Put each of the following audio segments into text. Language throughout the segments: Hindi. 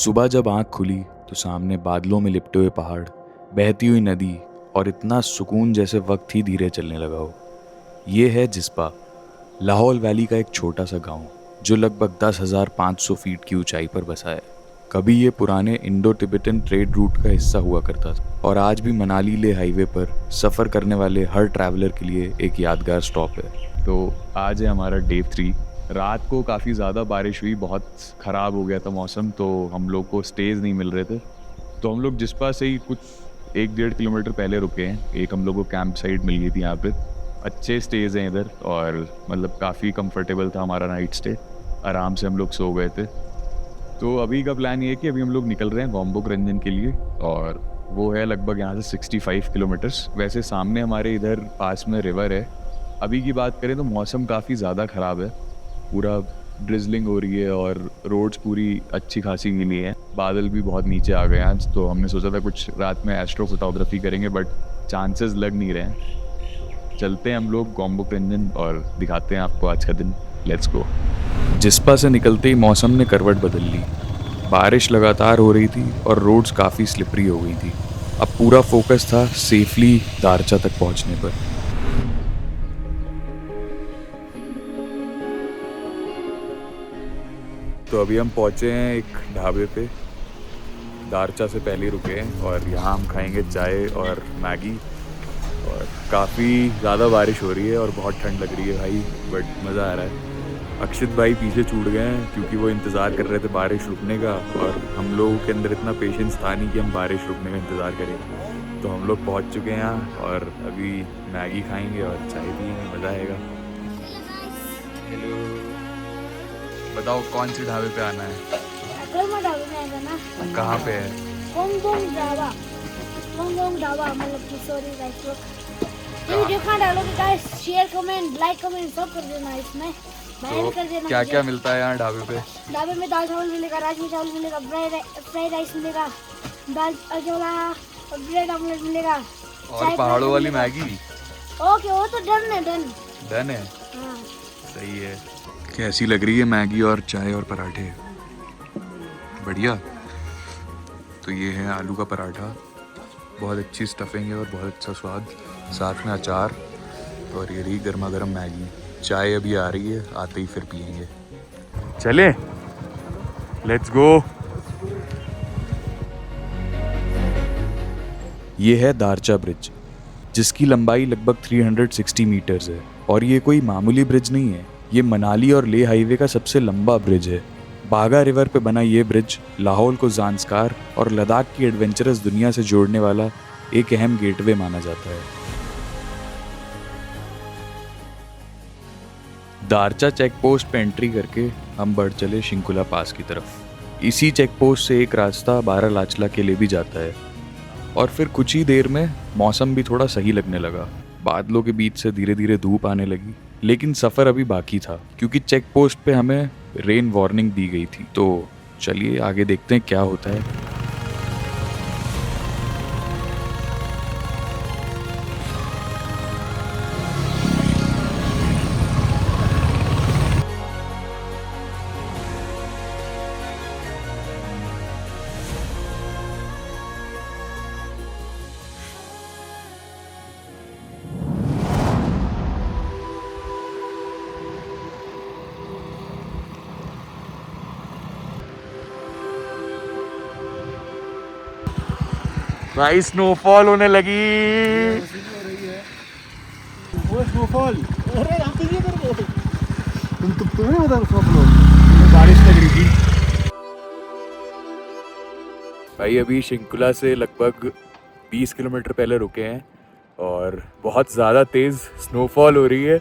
सुबह जब आँख खुली तो सामने बादलों में लिपटे हुए पहाड़, बहती हुई नदी और इतना सुकून जैसे वक्त ही धीरे चलने लगा हो। ये है जिस्पा, लाहौल वैली का एक छोटा सा गांव जो लगभग 10,500 फीट की ऊंचाई पर बसा है। कभी ये पुराने इंडो तिब्बतन ट्रेड रूट का हिस्सा हुआ करता था और आज भी मनाली ले हाईवे पर सफ़र करने वाले हर ट्रैवलर के लिए एक यादगार स्टॉप है। तो आज है हमारा डे 3। रात को काफ़ी ज़्यादा बारिश हुई, बहुत ख़राब हो गया था मौसम, तो हम लोग को स्टेज नहीं मिल रहे थे। तो हम लोग जिस्पा से ही कुछ 1-1.5 किलोमीटर पहले रुके हैं। एक हम लोग को कैंप साइट मिल गई थी यहाँ पे। अच्छे स्टेज हैं इधर और मतलब काफ़ी कंफर्टेबल था हमारा नाइट स्टे। आराम से हम लोग सो गए थे। तो अभी का प्लान ये है कि अभी हम लोग निकल रहे हैं वॉम्बुक रंजन के लिए और वो है लगभग यहाँ से 65 किलोमीटर्स। वैसे सामने हमारे इधर पास में रिवर है। अभी की बात करें तो मौसम काफ़ी ज़्यादा ख़राब है, पूरा ड्रिजलिंग हो रही है और रोड्स पूरी अच्छी खासी गीली है। बादल भी बहुत नीचे आ गए आज, तो हमने सोचा था कुछ रात में एस्ट्रो फोटोग्राफी करेंगे बट चांसेस लग नहीं रहे हैं। चलते हैं हम लोग वॉम्बुक रंजन और दिखाते हैं आपको आज का दिन। Let's go. जिस्पा से निकलते ही मौसम ने करवट बदल ली। बारिश लगातार हो रही थी और रोड्स काफ़ी स्लिपरी हो गई थी। अब पूरा फोकस था सेफली दारचा तक पहुंचने पर। तो अभी हम पहुंचे हैं एक ढाबे पे, दारचा से पहले रुके हैं और यहाँ हम खाएंगे चाय और मैगी। और काफ़ी ज़्यादा बारिश हो रही है और बहुत ठंड लग रही है भाई, बट मज़ा आ रहा है। अक्षित भाई पीछे छूट गए हैं क्योंकि वो इंतज़ार कर रहे थे बारिश रुकने का और हम लोगों के अंदर इतना पेशेंस था नहीं कि हम बारिश रुकने का इंतज़ार करें। तो हम लोग पहुंच चुके हैं यहाँ और अभी मैगी खाएंगे और चाय पिएंगे, मज़ा आएगा। हेलो, बताओ कौन सी ढाबे पे आना है? ढाबे में आएगा ना। कहाँ पे है? गोंगोंग ढाबा मतलब कि सॉरी गाइस, लोग वीडियो कहाँ डालोगे guys? Share comment like comment सब कर देना इसमें, बैन कर देना। क्या क्या मिलता है यहाँ ढाबे पे? ढाबे में दाल चावल मिलेगा, राजमा चावल मिलेगा, फ्राइड राइस मिलेगा, दाल अजोला और ब्रेड ऑमलेट मिलेगा और पहाड़ों वाली मैगी। ओके, वो तो डन है। डन है, हाँ। सही है। कैसी लग रही है मैगी और चाय और पराठे? बढ़िया। तो ये है आलू का पराठा, बहुत अच्छी स्टफिंग है और बहुत अच्छा स्वाद, साथ में अचार और ये रही गर्मा गर्म मैगी। चाय अभी आ रही है, आते ही फिर पियेंगे। चले, लेट्स गो। ये है दारचा ब्रिज, जिसकी लंबाई लगभग 360 मीटर्स है और ये कोई मामूली ब्रिज नहीं है। ये मनाली और ले हाईवे का सबसे लंबा ब्रिज है। बागा रिवर पे बना ये ब्रिज लाहौल को ज़ांस्कार और लद्दाख की एडवेंचरस दुनिया से जोड़ने वाला एक अहम गेटवे माना जाता है। दारचा चेक पोस्ट पे एंट्री करके हम बढ़ चले शिंकुला पास की तरफ। इसी चेक पोस्ट से एक रास्ता बारालाचला के लिए भी जाता है और फिर कुछ ही देर में मौसम भी थोड़ा सही लगने लगा। बादलों के बीच से धीरे धीरे धूप आने लगी, लेकिन सफ़र अभी बाकी था क्योंकि चेक पोस्ट पे हमें रेन वार्निंग दी गई थी। तो चलिए आगे देखते हैं क्या होता है। भाई स्नोफॉल होने लगी। वो स्नोफॉल, अरे यहाँ पे ये कर दो। तुम्हें नहीं पता स्नोफॉल? बारिश लग रही थी भाई। अभी शिंकुला से लगभग 20 किलोमीटर पहले रुके हैं और बहुत ज़्यादा तेज़ स्नोफॉल हो रही है,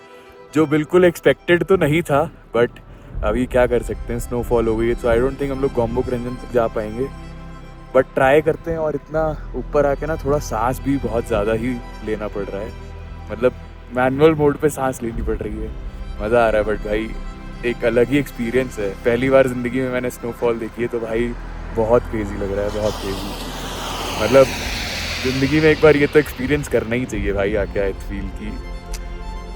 जो बिल्कुल एक्सपेक्टेड तो नहीं था, बट अभी क्या कर सकते हैं, स्नोफॉल हो गई है। तो आई डोंट थिंक हम लोग वॉम्बुक रंजन तक जा पाएंगे, बट ट्राई करते हैं। और इतना ऊपर आके ना थोड़ा सांस भी बहुत ज़्यादा ही लेना पड़ रहा है, मतलब मैनुअल मोड पे सांस लेनी पड़ रही है। मज़ा आ रहा है, बट भाई एक अलग ही एक्सपीरियंस है। पहली बार ज़िंदगी में मैंने स्नोफॉल देखी है, तो भाई बहुत क्रेजी लग रहा है, बहुत क्रेजी। मतलब ज़िंदगी में एक बार ये तो एक्सपीरियंस करना ही चाहिए भाई आके। आई फील कि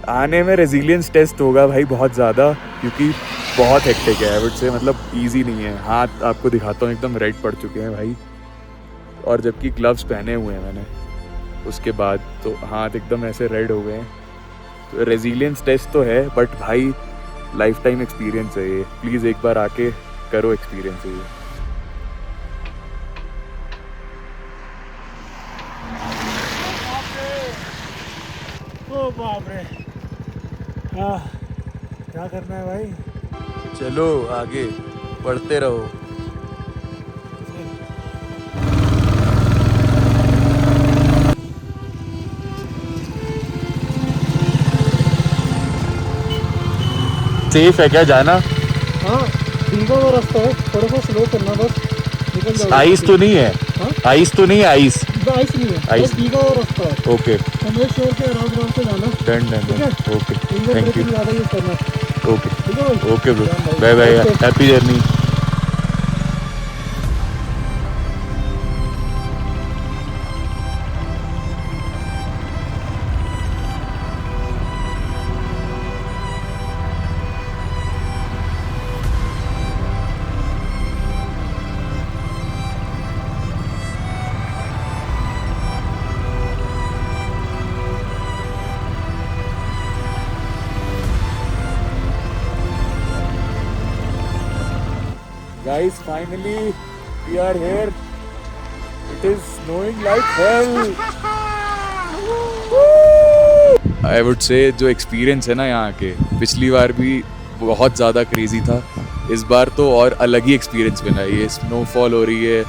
आने में रेजिलियंस टेस्ट होगा भाई बहुत ज़्यादा, क्योंकि बहुत हेक्टिक है, आई वुड से, मतलब इजी नहीं है। हाथ आपको दिखाता हूँ एकदम रेड पड़ चुके हैं भाई, और जबकि ग्लव्स पहने हुए हैं मैंने उसके बाद, तो हाथ एकदम ऐसे रेड हो गए हैं। तो रेजिलियंस टेस्ट तो है, बट भाई लाइफ टाइम एक्सपीरियंस है ये, प्लीज़ एक बार आके करो एक्सपीरियंस है ये। ओ बाप रे, हाँ क्या करना है भाई? चलो आगे बढ़ते रहो। सेफ है क्या जाना? हाँ धीमा वो रास्ता है, थोड़ा सा स्लो करना बस, निकल जाओगे। आइस तो नहीं है? हाँ? आइस तो नहीं है? आइस आइस नहीं है, आइस बस धीमा वो रास्ता है। ओके, तो मेक श्योर के आराम से जाना। डन डन ठीक है? Okay, engine thank you. Braking ज़्यादा यूज़ करना। ओके ठीक है भाई? ओके ब्रो, डन भाई। Bye bye, okay. Happy journey. Guys, finally we are here. It is snowing like hell. I would say जो एक्सपीरियंस है ना यहाँ के, पिछली बार भी बहुत ज़्यादा क्रेजी था, इस बार तो और अलग ही एक्सपीरियंस बना है। ये स्नोफॉल हो रही है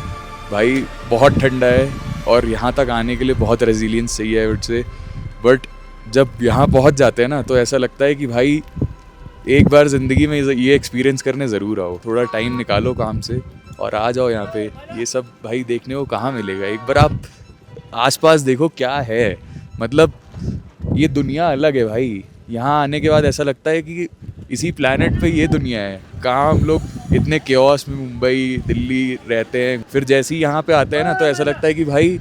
भाई, बहुत ठंडा है, और यहाँ तक आने के लिए बहुत रेजिलियंस चाहिए आई वुड से। बट जब यहाँ पहुँच जाते हैं ना, तो ऐसा लगता है कि भाई एक बार ज़िंदगी में ये एक्सपीरियंस करने ज़रूर आओ। थोड़ा टाइम निकालो काम से और आ जाओ यहाँ पे। ये सब भाई देखने को कहाँ मिलेगा, एक बार आप आसपास देखो क्या है, मतलब ये दुनिया अलग है भाई। यहाँ आने के बाद ऐसा लगता है कि इसी प्लैनेट पे ये दुनिया है। कहाँ हम लोग इतने केओस में मुंबई दिल्ली रहते हैं, फिर जैसे ही यहाँ पे आते हैं ना, तो ऐसा लगता है कि भाई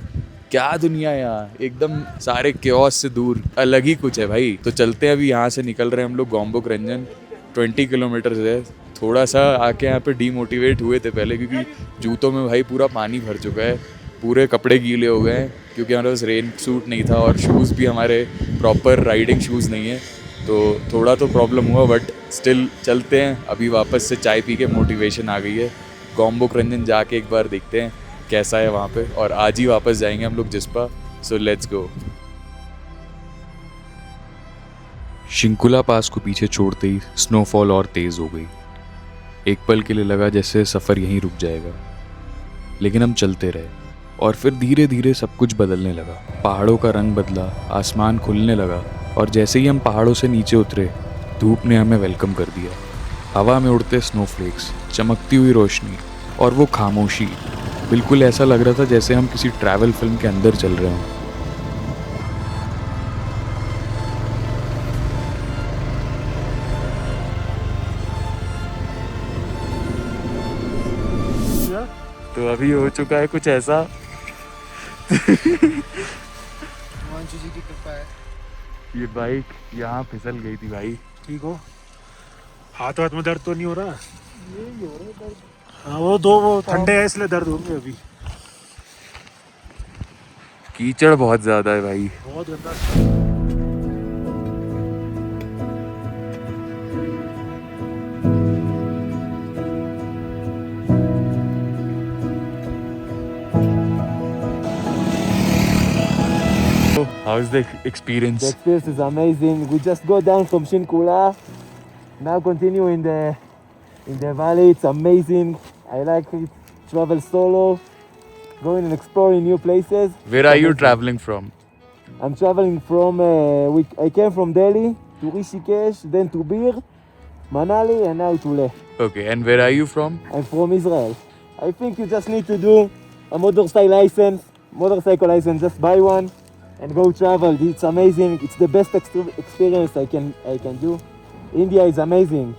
क्या दुनिया है यहाँ, एकदम सारे केओस से दूर, अलग ही कुछ है भाई। तो चलते हैं, अभी यहाँ से निकल रहे हैं हम लोग गोम्बोक रंजन, 20 किलोमीटर है। थोड़ा सा आके यहाँ पे डीमोटिवेट हुए थे पहले, क्योंकि जूतों में भाई पूरा पानी भर चुका है, पूरे कपड़े गीले हो गए हैं, क्योंकि हमारे पास रेन सूट नहीं था और शूज़ भी हमारे प्रॉपर राइडिंग शूज़ नहीं है, तो थोड़ा तो प्रॉब्लम हुआ। बट स्टिल चलते हैं, अभी वापस से चाय पी के मोटिवेशन आ गई है। गोम्बोक रंजन जाके एक बार देखते हैं कैसा है वहाँ पे, और आज ही वापस जाएंगे हम लोग Jispa. So let's go. Shinkula pass को पीछे छोड़ते ही स्नोफॉल और तेज़ हो गई। एक पल के लिए लगा जैसे सफ़र यहीं रुक जाएगा, लेकिन हम चलते रहे, और फिर धीरे धीरे सब कुछ बदलने लगा। पहाड़ों का रंग बदला, आसमान खुलने लगा, और जैसे ही हम पहाड़ों से नीचे उतरे, धूप ने हमें वेलकम कर दिया। हवा में उड़ते स्नोफ्लेक्स, चमकती हुई रोशनी, और वो खामोशी, बिल्कुल ऐसा लग रहा था जैसे हम किसी ट्रैवल फिल्म के अंदर चल रहे हों। तो अभी हो चुका है कुछ ऐसा हिमांशु जी की कृपा है। ये बाइक यहाँ फिसल गई थी भाई। ठीक हो? हाथ में दर्द तो नहीं हो रहा? यही हो रहा है दर्द। हाँ वो ठंडे है इसलिए दर्द होंगे अभी। कीचड़ बहुत ज़्यादा है भाई। बहुत गंदा। How's the experience? The experience is amazing. We just go down from Shinkula, now continue in the valley. It's amazing. I like it. Travel solo, going and exploring new places. Where are you traveling from? I'm traveling from. I came from Delhi to Rishikesh, then to Bir, Manali, and now to Leh. Okay, and where are you from? I'm from Israel. I think you just need to do a motorcycle license. Just buy one and go travel. It's amazing. It's the best experience I can do. India is amazing.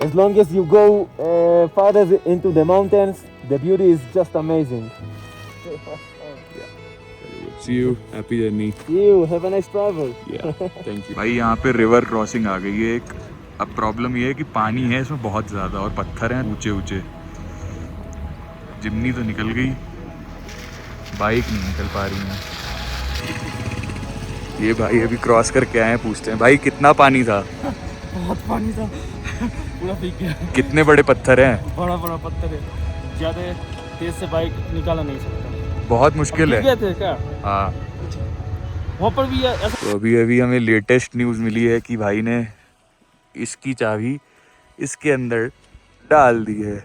As long as you go farther into the mountains, the beauty is just amazing. See you. Happy journey. See you. Have a nice travel. Yeah, thank you. भाई यहाँ पे रिवर क्रॉसिंग आ गई है एक, अब प्रॉब्लम ये है कि पानी है इसमें बहुत ज़्यादा और पत्थर हैं ऊंचे ऊंचे। जिम्नी तो निकल गई, बाइक नहीं निकल पा रही है। ये भाई अभी क्रॉस करके आए हैं, पूछते हैं भाई कितना पानी था। बहुत पानी था, पूरा भीग गया। कितने बड़े पत्थर हैं? बड़ा बड़ा पत्थर है, ज़्यादा तेज से बाइक निकाला नहीं सकता, बहुत मुश्किल है। गए थे क्या हाँ, वहाँ पर भी ऐसा? तो अभी अभी हमें लेटेस्ट न्यूज़ मिली है कि भाई ने इसकी चाबी इसके अंदर डाल दी है।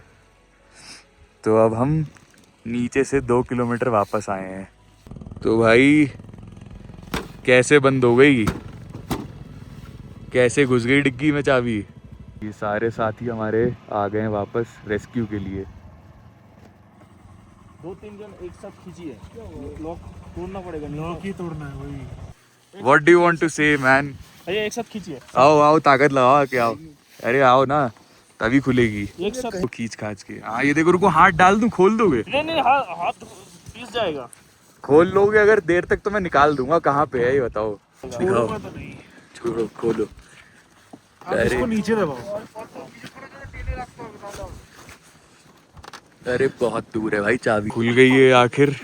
तो अब हम नीचे से 2 किलोमीटर वापस आए हैं। तो भाई कैसे बंद हो गई, कैसे घुस गई डिग्गी में चाबी। ये सारे साथी हमारे आ गए हैं वापस रेस्क्यू के लिए। 2-3 जन एक साथ खींचिए, लॉक तोड़ना पड़ेगा। लॉक ही तोड़ना है वही। What do you want to say man? भैया एक साथ खींचिए, आओ आओ, ताकत लगाओ के आओ। अरे आओ ना, तभी खुलेगी। एक साथ। तो खींच खाच के, हाँ ये देखो, रुको हाथ डाल दूं, खोल दोगे? नहीं हाथ पीस जाएगा। खोल लोगे अगर देर तक तो मैं निकाल दूंगा। कहाँ पे है ये बताओ? दिखाओ, तो नहीं, छोड़ो, खोलो। आप इसको नीचे दबाओ। अरे बहुत दूर है भाई, चाबी खुल गई है आखिर।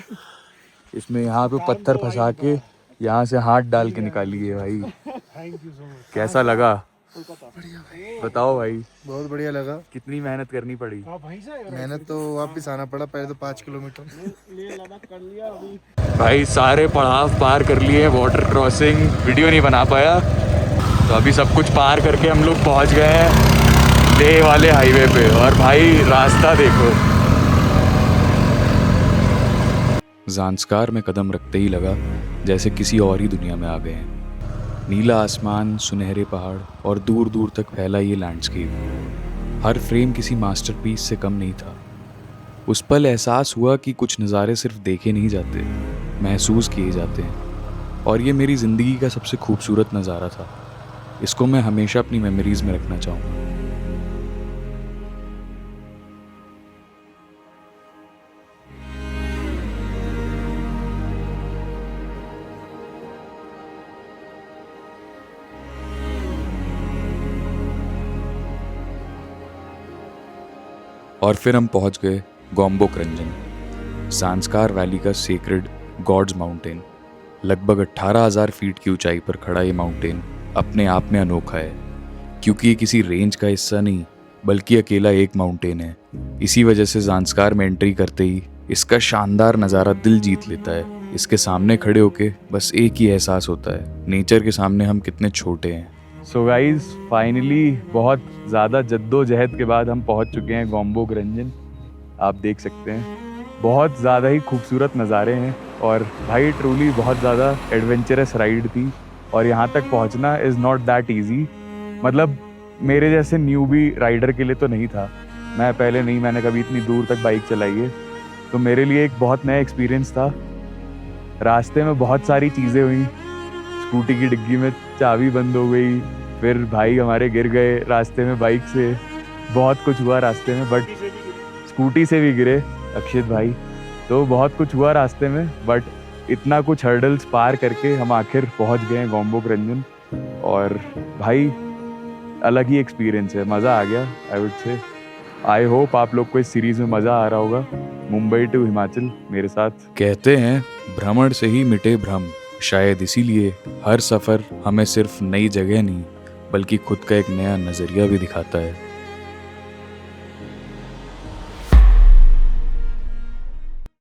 इसमें यहाँ पे पत्थर फंसा के यहाँ से हाथ डाल के निकाली है भाई। Thank you so much. कैसा लगा बताओ भाई? बहुत बढ़िया लगा। कितनी मेहनत करनी पड़ी? आप वहीं से आए हो? मेहनत तो वापस आना पड़ा, पहले तो 5 किलोमीटर। कर लिया अभी। भाई सारे पड़ाव पार कर लिए, वाटर क्रॉसिंग वीडियो नहीं बना पाया। तो अभी सब कुछ पार करके हम लोग पहुंच गए हैं लेह वाले हाईवे पे। और भाई रास्ता देखो। ज़ांस्कार में कदम रखते ही लगा जैसे किसी और ही दुनिया में आ गए हैं। नीला आसमान, सुनहरे पहाड़ और दूर दूर तक फैला ये लैंडस्केप, हर फ्रेम किसी मास्टरपीस से कम नहीं था। उस पल एहसास हुआ कि कुछ नज़ारे सिर्फ देखे नहीं जाते, महसूस किए जाते हैं। और ये मेरी ज़िंदगी का सबसे खूबसूरत नज़ारा था। इसको मैं हमेशा अपनी मेमोरीज़ में रखना चाहूँगा। और फिर हम पहुंच गए गोम्बोक रंजन, ज़ांस्कार वैली का सेक्रेड गॉड्स माउंटेन। लगभग 18,000 फीट की ऊंचाई पर खड़ा ये माउंटेन अपने आप में अनोखा है, क्योंकि ये किसी रेंज का हिस्सा नहीं बल्कि अकेला एक माउंटेन है। इसी वजह से ज़ांस्कार में एंट्री करते ही इसका शानदार नज़ारा दिल जीत लेता है। इसके सामने खड़े होके बस एक ही एहसास होता है, नेचर के सामने हम कितने छोटे हैं। सो गाइज फाइनली बहुत ज़्यादा जद्दोजहद के बाद हम पहुंच चुके हैं गोम्बोक रंजन। आप देख सकते हैं बहुत ज़्यादा ही खूबसूरत नज़ारे हैं। और भाई ट्रूली बहुत ज़्यादा एडवेंचरस राइड थी। और यहाँ तक पहुँचना इज़ नॉट दैट ईजी। मतलब मेरे जैसे न्यूबी राइडर के लिए तो नहीं था। मैंने कभी इतनी दूर तक बाइक चलाई है, तो मेरे लिए एक बहुत नया एक्सपीरियंस था। रास्ते में बहुत सारी चीज़ें हुई। स्कूटी की डिग्गी में चाबी बंद हो गई, फिर भाई हमारे गिर गए रास्ते में बाइक से, बहुत कुछ हुआ रास्ते में। बट स्कूटी से भी गिरे अक्षित भाई, तो बहुत कुछ हुआ रास्ते में। बट इतना कुछ हर्डल्स पार करके हम आखिर पहुंच गए हैं गोम्बोक रंजन। और भाई अलग ही एक्सपीरियंस है, मज़ा आ गया। I would say I hope आप लोग को इस सीरीज़ में मज़ा आ रहा होगा। मुंबई टू हिमाचल मेरे साथ। कहते हैं भ्रमण से ही मिटे भ्रम। शायद इसीलिए हर सफ़र हमें सिर्फ नई जगह नहीं बल्कि खुद का एक नया नज़रिया भी दिखाता है।